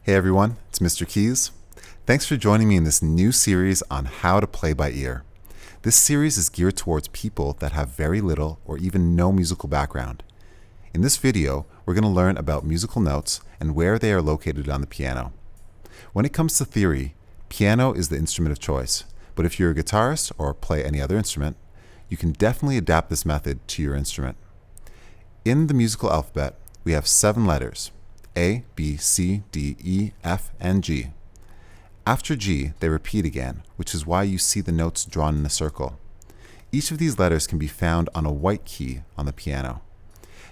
Hey everyone, it's Mr. Keys. Thanks for joining me in this new series on how to play by ear. This series is geared towards people that have very little or even no musical background. In this video, we're going to learn about musical notes and where they are located on the piano. When it comes to theory, piano is the instrument of choice, but if you're a guitarist or play any other instrument, you can definitely adapt this method to your instrument. In the musical alphabet, we have 7 letters: A, B, C, D, E, F, and G. After G, they repeat again, which is why you see the notes drawn in a circle. Each of these letters can be found on a white key on the piano.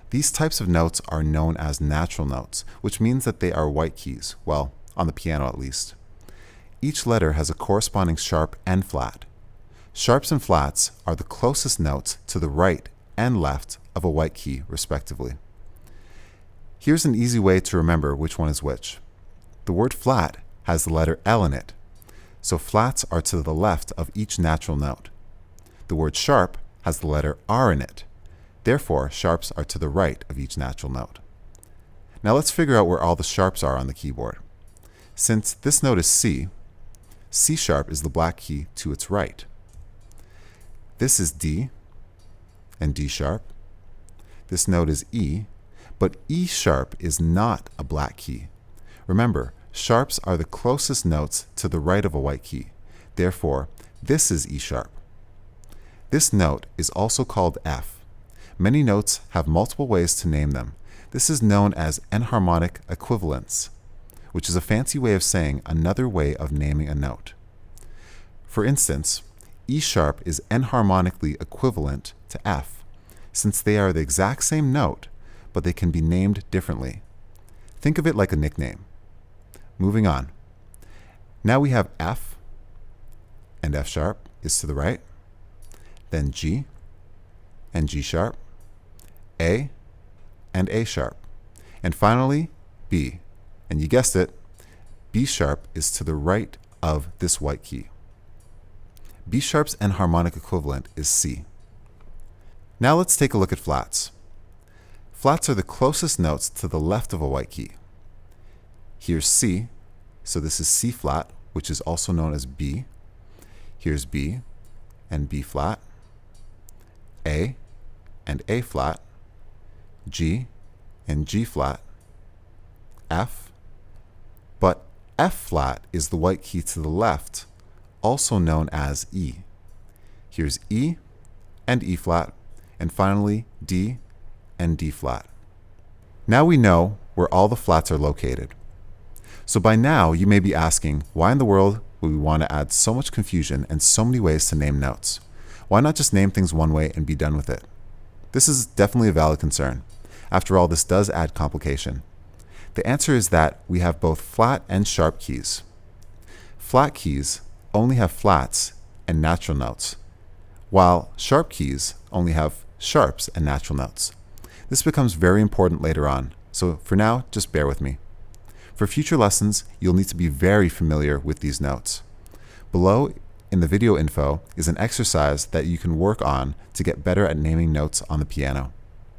These types of notes are known as natural notes, which means that they are white keys, well, on the piano at least. Each letter has a corresponding sharp and flat. Sharps and flats are the closest notes to the right and left of a white key, respectively. Here's an easy way to remember which one is which. The word flat has the letter L in it, so flats are to the left of each natural note. The word sharp has the letter R in it, therefore sharps are to the right of each natural note. Now let's figure out where all the sharps are on the keyboard. Since this note is C, C sharp is the black key to its right. This is D and D sharp. This note is E, but E sharp is not a black key. Remember, sharps are the closest notes to the right of a white key. Therefore, this is E sharp. This note is also called F. Many notes have multiple ways to name them. This is known as enharmonic equivalence, which is a fancy way of saying another way of naming a note. For instance, E sharp is enharmonically equivalent to F, since they are the exact same note, but they can be named differently. Think of it like a nickname. Moving on. Now we have F, and F sharp is to the right, then G, and G sharp, A, and A sharp, and finally B, and you guessed it, B sharp is to the right of this white key. B sharp's enharmonic equivalent is C. Now let's take a look at flats. Flats are the closest notes to the left of a white key. Here's C, so this is C flat, which is also known as B. Here's B and B flat, A and A flat, G and G flat, F, but F flat is the white key to the left, also known as E. Here's E and E flat, and finally D and D flat. Now we know where all the flats are located. So by now you may be asking, why in the world would we want to add so much confusion and so many ways to name notes? Why not just name things one way and be done with it? This is definitely a valid concern. After all, this does add complication. The answer is that we have both flat and sharp keys. Flat keys only have flats and natural notes, while sharp keys only have sharps and natural notes. This becomes very important later on, so for now, just bear with me. For future lessons, you'll need to be very familiar with these notes. Below in the video info is an exercise that you can work on to get better at naming notes on the piano.